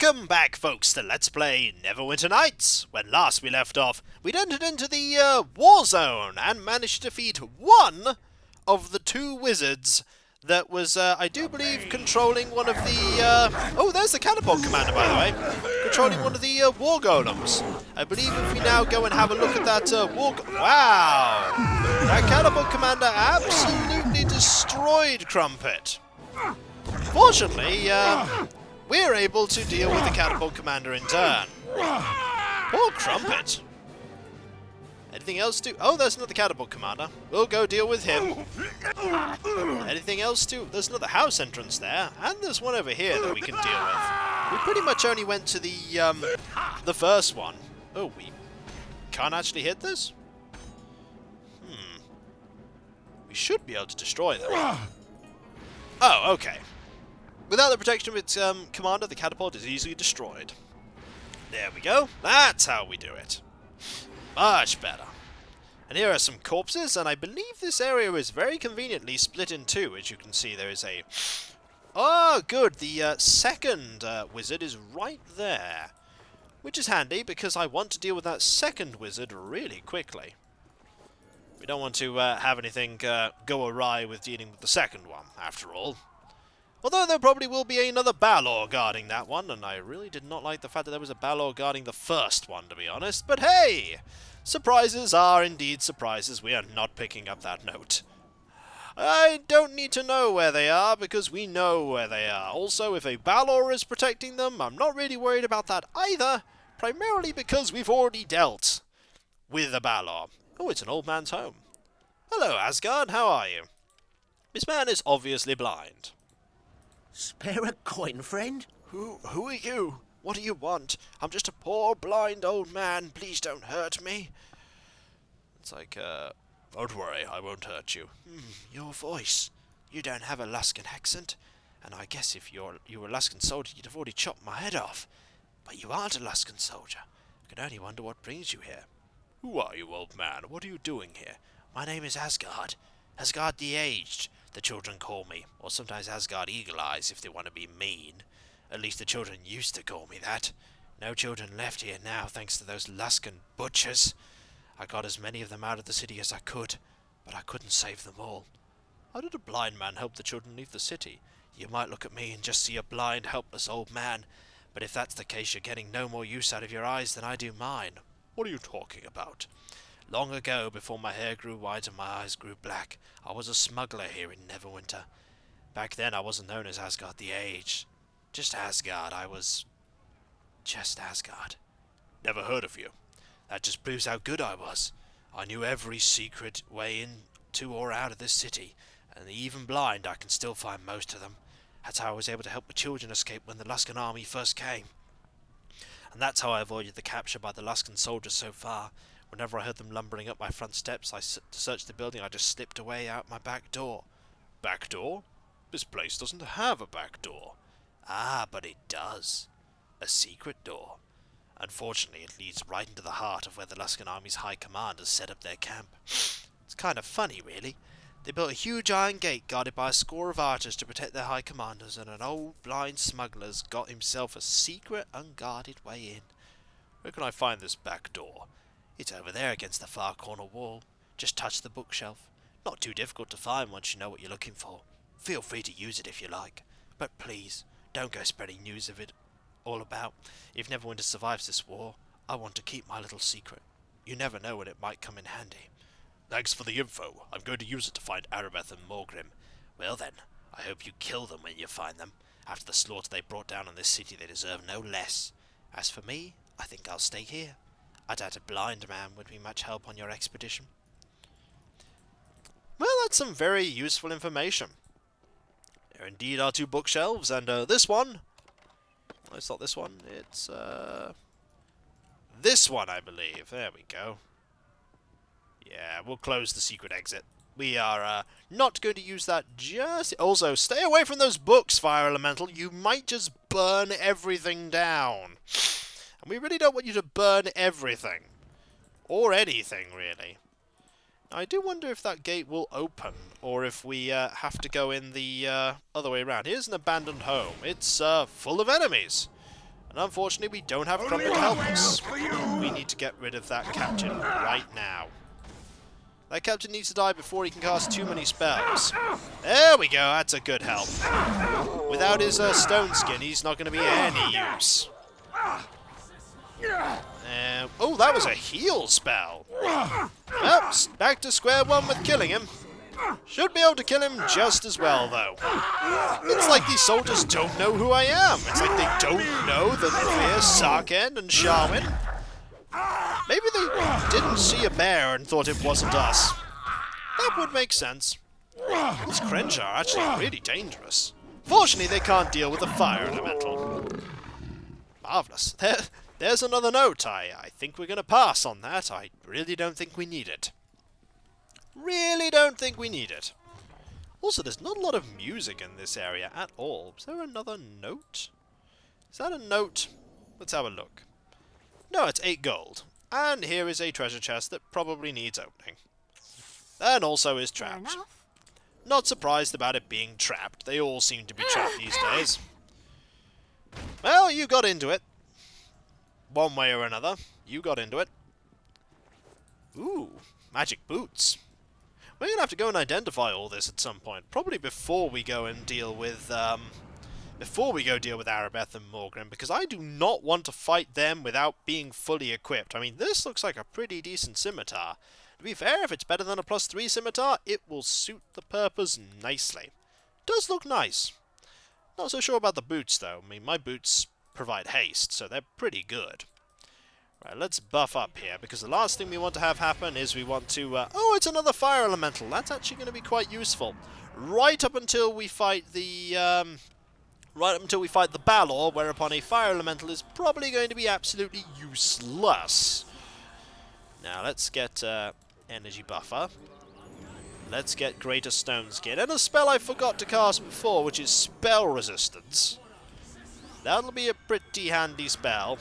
Welcome back, folks, to Let's Play Neverwinter Nights. When last we left off, we'd entered into the war zone and managed to defeat one of the two wizards that was, I do believe, controlling one of the, oh, there's the catapult commander, by the way. Controlling one of the war golems. I believe if we now go and have a look at that wow! That catapult commander absolutely destroyed Crumpet. Fortunately, we're able to deal with the catapult commander in turn. Poor Crumpet. Anything else to... Oh, there's another catapult commander. We'll go deal with him. Anything else to... There's another house entrance there. And there's one over here that we can deal with. We pretty much only went to the first one. Oh, we can't actually hit this? We should be able to destroy them. Oh, okay. Without the protection of its commander, the catapult is easily destroyed. There we go. That's how we do it. Much better. And here are some corpses, and I believe this area is very conveniently split in two. As you can see, there is a... Oh, good. The second wizard is right there. Which is handy, because I want to deal with that second wizard really quickly. We don't want to have anything go awry with dealing with the second one, after all. Although there probably will be another Balor guarding that one, and I really did not like the fact that there was a Balor guarding the first one, to be honest. But hey! Surprises are indeed surprises. We are not picking up that note. I don't need to know where they are, because we know where they are. Also, if a Balor is protecting them, I'm not really worried about that either, primarily because we've already dealt with a Balor. Oh, it's an old man's home. Hello, Asgard, how are you? This man is obviously blind. Spare a coin, friend? Who are you? What do you want? I'm just a poor, blind old man. Please don't hurt me. It's like, don't worry, I won't hurt you. Your voice. You don't have a Luskan accent. And I guess if you were a Luskan soldier, you'd have already chopped my head off. But you aren't a Luskan soldier. I can only wonder what brings you here. Who are you, old man? What are you doing here? My name is Asgard. Asgard the Aged, the children call me. Or sometimes Asgard Eagle Eyes if they want to be mean. At least the children used to call me that. No children left here now, thanks to those Luskan butchers. I got as many of them out of the city as I could, but I couldn't save them all. How did a blind man help the children leave the city? You might look at me and just see a blind, helpless old man, but if that's the case, you're getting no more use out of your eyes than I do mine. What are you talking about? Long ago, before my hair grew white and my eyes grew black, I was a smuggler here in Neverwinter. Back then I wasn't known as Asgard the Aged. Just Asgard, I was... just Asgard. Never heard of you. That just proves how good I was. I knew every secret way into or out of this city, and even blind I can still find most of them. That's how I was able to help the children escape when the Luskan army first came. And that's how I avoided the capture by the Luskan soldiers so far. Whenever I heard them lumbering up my front steps, to search the building, I just slipped away out my back door. Back door? This place doesn't have a back door. Ah, but it does. A secret door. Unfortunately, it leads right into the heart of where the Luskan Army's high command has set up their camp. It's kind of funny, really. They built a huge iron gate guarded by a score of archers to protect their high commanders, and an old blind smuggler's got himself a secret, unguarded way in. Where can I find this back door? It's over there against the far corner wall. Just touch the bookshelf. Not too difficult to find once you know what you're looking for. Feel free to use it if you like. But please, don't go spreading news of it all about. If Neverwinter survives this war, I want to keep my little secret. You never know when it might come in handy. Thanks for the info. I'm going to use it to find Aribeth and Maugrim. Well then, I hope you kill them when you find them. After the slaughter they brought down on this city, they deserve no less. As for me, I think I'll stay here. I doubt a blind man would be much help on your expedition. Well, that's some very useful information. There indeed are two bookshelves, and this one... It's not this one, it's this one, I believe. There we go. Yeah, we'll close the secret exit. We are not going to use that just... Also, stay away from those books, Fire Elemental. You might just burn everything down. And we really don't want you to burn everything. Or anything, really. I do wonder if that gate will open, or if we have to go in the other way around. Here's an abandoned home. It's full of enemies. And unfortunately, we don't have Crumpet to help us. We need to get rid of that captain right now. That captain needs to die before he can cast too many spells. There we go, that's a good help. Without his stone skin, he's not going to be any use. Oh, that was a heal spell. Well, back to square one with killing him. Should be able to kill him just as well, though. It's like these soldiers don't know who I am. It's like they don't know that we're sar'ken and Sharwin. Maybe they didn't see a bear and thought it wasn't us. That would make sense. These Krench are actually really dangerous. Fortunately, they can't deal with the fire elemental. Marvellous. There's another note. I think we're going to pass on that. I really don't think we need it. Really don't think we need it. Also, there's not a lot of music in this area at all. Is there another note? Is that a note? Let's have a look. No, it's 8 gold. And here is a treasure chest that probably needs opening. And also is trapped. Not surprised about it being trapped. They all seem to be trapped these days. Well, you got into it. One way or another. You got into it. Ooh, magic boots. We're going to have to go and identify all this at some point. Probably before we go and deal with, Aribeth and Maugrim, because I do not want to fight them without being fully equipped. I mean, this looks like a pretty decent scimitar. To be fair, if it's better than a +3 scimitar, it will suit the purpose nicely. Does look nice. Not so sure about the boots, though. I mean, my boots provide haste, so they're pretty good. Right, let's buff up here, because the last thing we want to have happen is we want to... oh, it's another fire elemental. That's actually going to be quite useful. Right up until we fight the... Balor, whereupon a fire elemental is probably going to be absolutely useless. Now, let's get energy buffer. Let's get greater stone skin. And a spell I forgot to cast before, which is spell resistance. That'll be a pretty handy spell.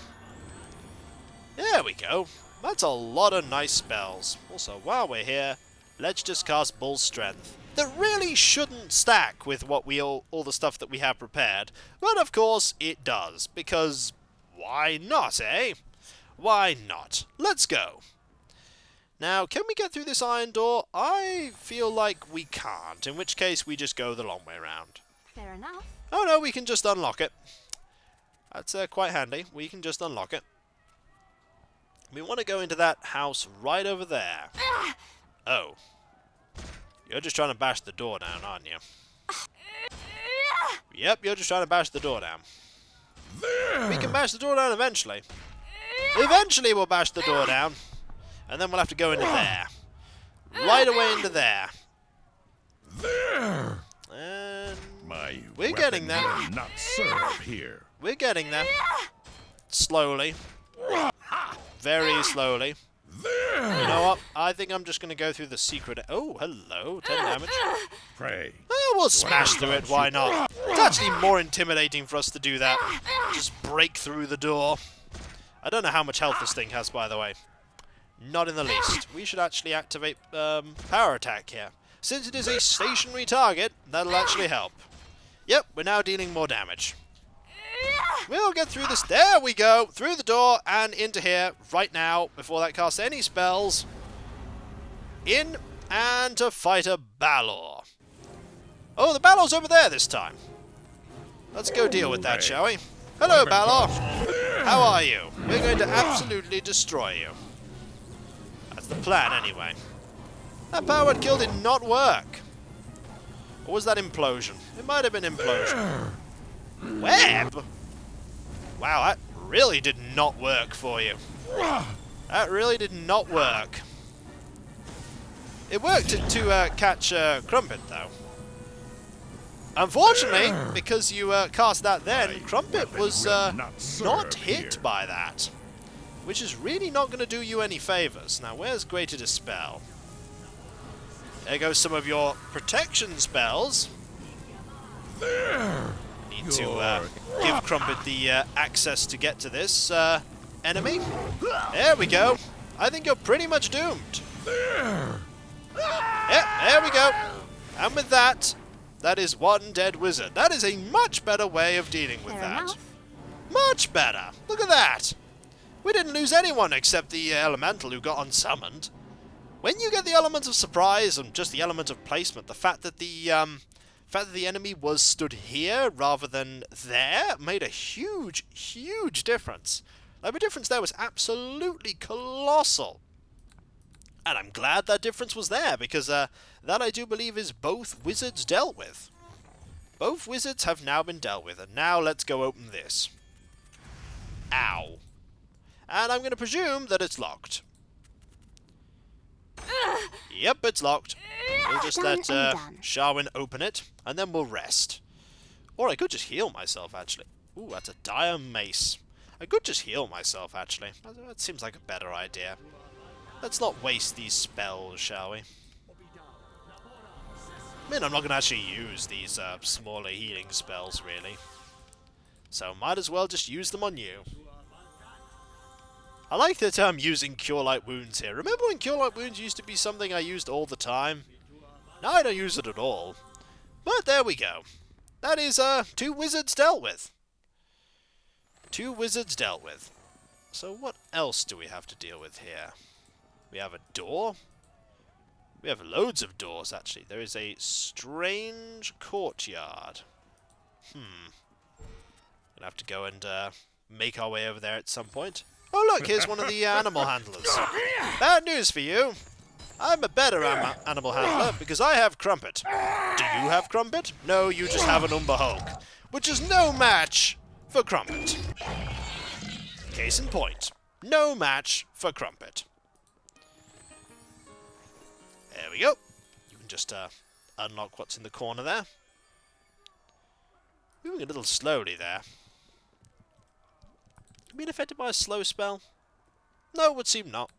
There we go. That's a lot of nice spells. Also, while we're here, let's just cast Bull Strength. That really shouldn't stack with what all the stuff that we have prepared. But of course, it does. Because why not, eh? Why not? Let's go. Now, can we get through this iron door? I feel like we can't. In which case, we just go the long way around. Fair enough. Oh no, we can just unlock it. That's quite handy. We can just unlock it. We want to go into that house right over there. Oh. You're just trying to bash the door down, aren't you? Yep, you're just trying to bash the door down. We can bash the door down eventually. Eventually we'll bash the door down. And then we'll have to go into there. Right away into there. And we're getting there. Not serve here. We're getting there. Slowly. Very slowly. You know what? I think I'm just going to go through the secret... Oh, hello. 10 damage. Pray. Oh, we'll smash through it. Why not? It's actually more intimidating for us to do that. Just break through the door. I don't know how much health this thing has, by the way. Not in the least. We should actually activate power attack here. Since it is a stationary target, that'll actually help. Yep, we're now dealing more damage. We'll get through this. There we go. Through the door and into here right now before that casts any spells. In and to fight a Balor. Oh, the Balor's over there this time. Let's go deal with that, shall we? Hello, Balor. How are you? We're going to absolutely destroy you. That's the plan, anyway. That power word kill did not work. Or was that implosion? It might have been implosion. Web? Wow, that really did not work for you. That really did not work. It worked to catch Crumpet, though. Unfortunately, because you cast that then, Crumpet was not hit by that. Which is really not going to do you any favours. Now, where's Greater Dispel? There goes some of your protection spells. Need to give Crumpet the access to get to this enemy. There we go. I think you're pretty much doomed. Yep, there we go. And with that, that is one dead wizard. That is a much better way of dealing with that. Much Much better! Look at that! We didn't lose anyone except the elemental who got unsummoned. When you get the element of surprise and just the element of placement, the fact that the enemy was stood here rather than there made a huge, huge difference. Like, the difference there was absolutely colossal. And I'm glad that difference was there, because that I do believe is both wizards dealt with. Both wizards have now been dealt with, and now let's go open this. Ow. And I'm going to presume that it's locked. Yep, it's locked. We'll just let Sharwin open it, and then we'll rest. Or I could just heal myself, actually. Ooh, that's a dire mace. I could just heal myself, actually. That seems like a better idea. Let's not waste these spells, shall we? I mean, I'm not going to actually use these smaller healing spells, really. So might as well just use them on you. I like that I'm using Cure Light Wounds here. Remember when Cure Light Wounds used to be something I used all the time? Now I don't use it at all. But there we go. That is 2 wizards dealt with. 2 wizards dealt with. So what else do we have to deal with here? We have a door. We have loads of doors, actually. There is a strange courtyard. Gonna have to go and make our way over there at some point. Oh look, here's one of the animal handlers. Bad news for you. I'm a better animal handler because I have Crumpet. Do you have Crumpet? No, you just have an Umber Hulk, which is no match for Crumpet. Case in point, no match for Crumpet. There we go. You can just unlock what's in the corner there. Moving a little slowly there. Being affected by a slow spell? No, it would seem not.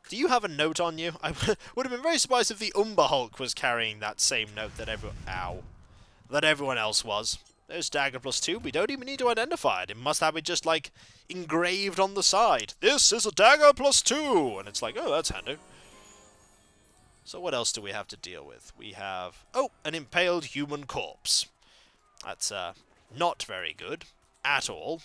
Do you have a note on you? I would have been very surprised if the Umber Hulk was carrying that same note that everyone else was. There's dagger +2. We don't even need to identify it. It must have it just, like, engraved on the side. This is a dagger +2! And it's like, oh, that's handy. So what else do we have to deal with? We have, oh, an impaled human corpse. That's, not very good. At all.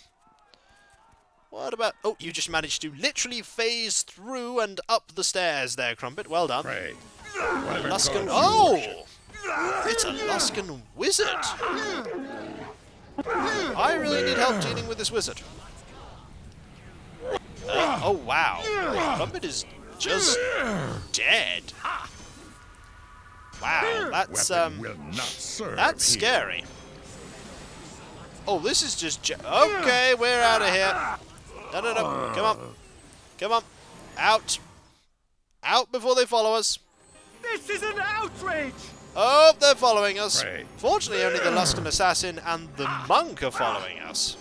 What about... Oh, you just managed to literally phase through and up the stairs there, Crumpet. Well done. Pray. Luskan... Oh! It's a Luskan wizard! I really need help dealing with this wizard. Oh, wow. Crumpet is just dead. Wow, that's, that's scary. Oh, this is just... Okay, we're out of here. No. Come on. Come on. Out. Out before they follow us. This is an outrage! Oh, they're following us. Pray. Fortunately, only the Luskan assassin and the monk are following us.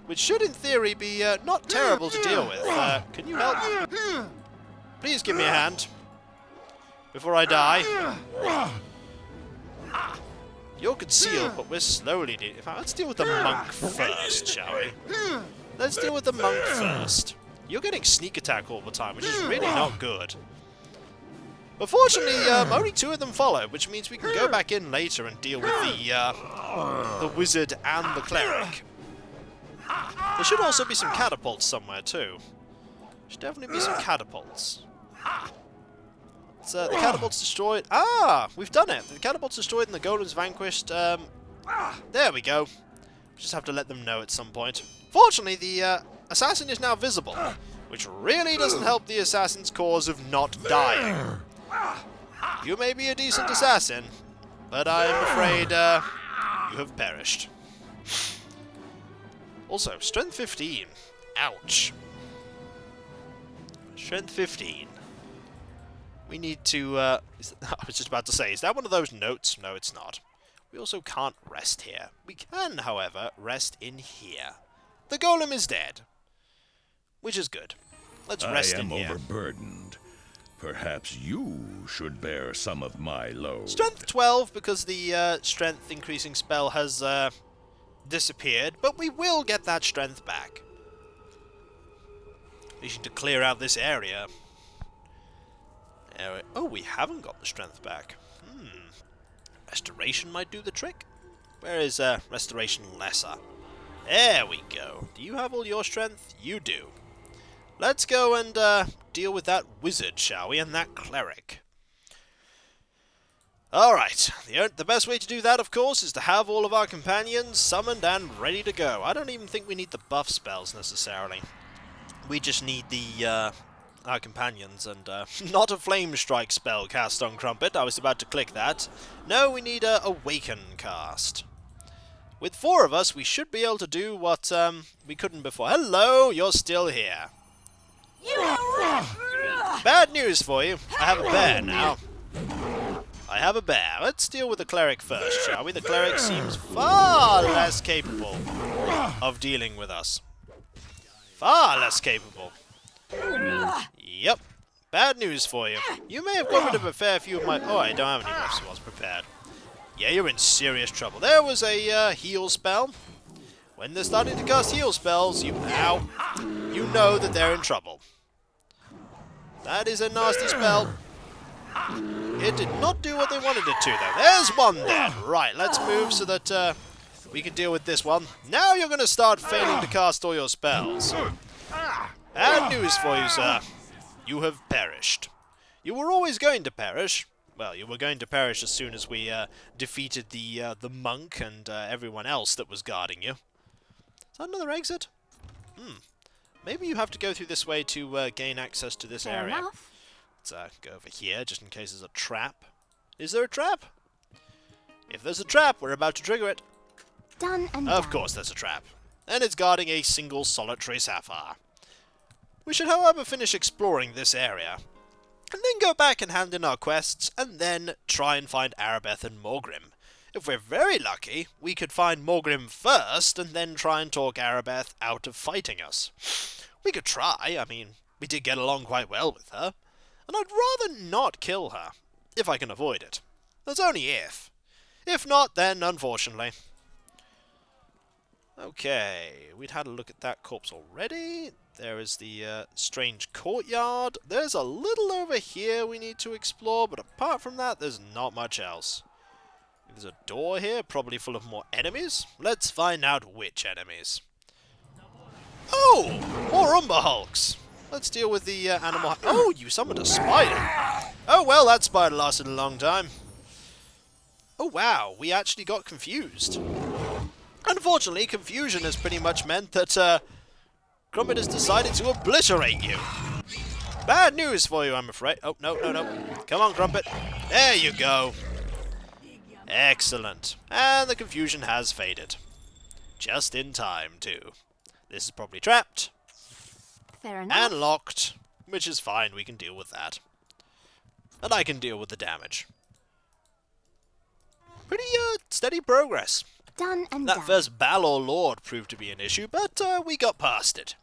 Which should, in theory, be not terrible to deal with. Can you help? Please give me a hand. Before I die. You're concealed, but we're slowly dealing. Let's deal with the monk first, shall we? Let's deal with the monk first. You're getting sneak attack all the time, which is really not good. But fortunately, only 2 of them follow, which means we can go back in later and deal with the wizard and the cleric. There should also be some catapults somewhere too. Should definitely be some catapults. The catapult's destroyed. Ah, we've done it. The catapult's destroyed and the golem's vanquished. There we go. Just have to let them know at some point. Fortunately, the assassin is now visible, which really doesn't help the assassin's cause of not dying. You may be a decent assassin, but I'm afraid you have perished. Also, strength 15. Ouch. Strength 15. We need to, I was just about to say, is that one of those notes? No, it's not. We also can't rest here. We can, however, rest in here. The golem is dead. Which is good. Let's rest in here. I am overburdened. Perhaps you should bear some of my load. Strength 12, because the strength increasing spell has disappeared, but we will get that strength back. We need to clear out this area. Oh, we haven't got the strength back. Restoration might do the trick. Where is Restoration Lesser? There we go. Do you have all your strength? You do. Let's go and deal with that wizard, shall we? And that cleric. Alright, the best way to do that, of course, is to have all of our companions summoned and ready to go. I don't even think we need the buff spells, necessarily. We just need the, our companions, and, not a Flame Strike spell cast on Crumpet. I was about to click that. No, we need a Awaken cast. With 4 of us, we should be able to do what, we couldn't before. Hello, you're still here. Bad news for you. I have a bear now. I have a bear. Let's deal with the cleric first, shall we? The cleric seems far less capable of dealing with us. Far less capable. Yep. Bad news for you. You may have got rid of a fair few of my... Oh, I don't have any buff spells prepared. Yeah, you're in serious trouble. There was a heal spell. When they're starting to cast heal spells, you know that they're in trouble. That is a nasty spell. It did not do what they wanted it to, though. There's one then. Right, let's move so that we can deal with this one. Now you're going to start failing to cast all your spells. Bad news for you, sir. You have perished. You were always going to perish. Well, you were going to perish as soon as we defeated the monk and everyone else that was guarding you. Is that another exit? Maybe you have to go through this way to gain access to this area. Enough. Let's go over here, just in case there's a trap. Is there a trap? If there's a trap, we're about to trigger it. Done and Of done. course there's a trap. And it's guarding a single solitary sapphire. We should, however, finish exploring this area. And then go back and hand in our quests, and then try and find Aribeth and Maugrim. If we're very lucky, we could find Maugrim first, and then try and talk Aribeth out of fighting us. We could try, I mean, we did get along quite well with her. And I'd rather not kill her, if I can avoid it. That's only if. If not, then unfortunately. Okay, we'd had a look at that corpse already. There is the strange courtyard. There's a little over here we need to explore, but apart from that, there's not much else. There's a door here, probably full of more enemies. Let's find out which enemies. Oh! More Umber Hulks! Let's deal with the animal... Oh, you summoned a spider! Oh, well, that spider lasted a long time. Oh, wow, we actually got confused. Unfortunately, confusion has pretty much meant that Crumpet has decided to obliterate you. Bad news for you, I'm afraid. Oh, no. Come on, Crumpet. There you go. Excellent. And the confusion has faded. Just in time, too. This is probably trapped. Fair enough. And locked, which is fine, we can deal with that. And I can deal with the damage. Pretty steady progress. Done and That done. first Balor Lord proved to be an issue, but we got past it.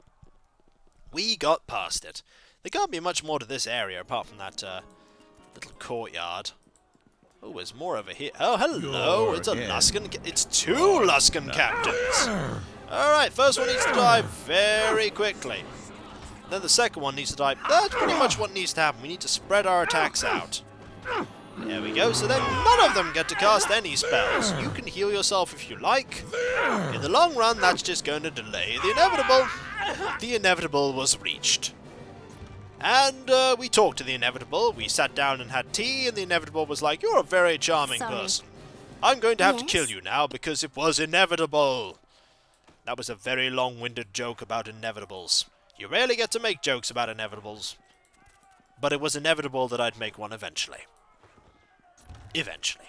There can't be much more to this area apart from that little courtyard. Oh, there's more over here. Oh, hello, it's a Luskan. It's 2 Luskan captains. Alright, first one needs to die very quickly. Then the second one needs to die. That's pretty much what needs to happen. We need to spread our attacks out. There we go. So then none of them get to cast any spells. You can heal yourself if you like. In the long run, that's just going to delay the inevitable. The inevitable was reached. And we talked to the inevitable. We sat down and had tea, and the inevitable was like, "You're a very charming person. I'm going to have to kill you now because it was inevitable." That was a very long-winded joke about inevitables. You rarely get to make jokes about inevitables. But it was inevitable that I'd make one eventually. Eventually.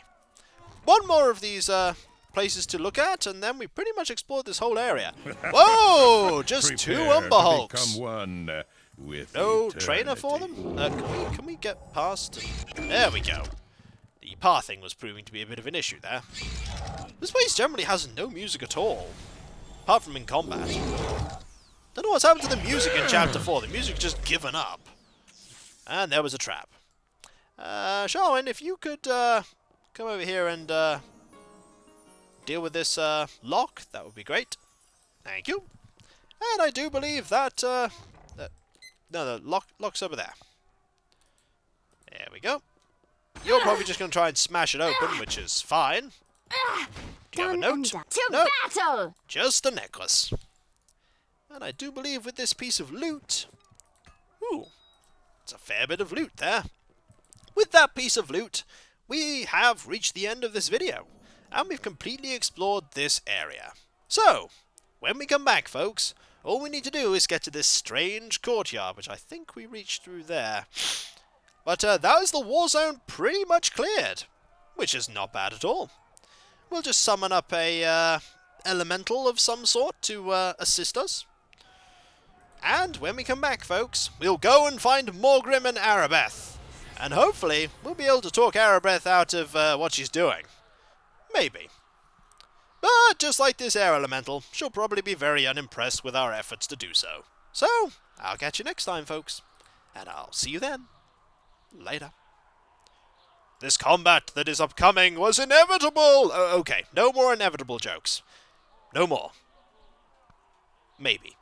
One more of these places to look at, and then we pretty much explored this whole area. Whoa! Just 2 Umber Hulks. Become one with No eternity. trainer for them? Can we get past? There we go. The pathing was proving to be a bit of an issue there. This place generally has no music at all. Apart from in combat. Don't know what's happened to the music in Chapter 4. The music just given up. And there was a trap. Sharwin, if you could come over here and deal with this lock, that would be great. Thank you. And I do believe that... no, the lock's over there. There we go. You're probably just going to try and smash it open, which is fine. Do you have a Done and note? done. To No, battle! just a necklace. And I do believe with this piece of loot... Ooh, it's a fair bit of loot there. With that piece of loot, we have reached the end of this video. And we've completely explored this area. So, when we come back, folks, all we need to do is get to this strange courtyard, which I think we reached through there. But that was the war zone pretty much cleared, which is not bad at all. We'll just summon up a elemental of some sort to assist us. And when we come back, folks, we'll go and find Maugrim and Aribeth. And hopefully, we'll be able to talk Aribeth out of what she's doing. Maybe. But just like this air elemental, she'll probably be very unimpressed with our efforts to do so. So, I'll catch you next time, folks. And I'll see you then. Later. This combat that is upcoming was inevitable! Okay, no more inevitable jokes. No more. Maybe.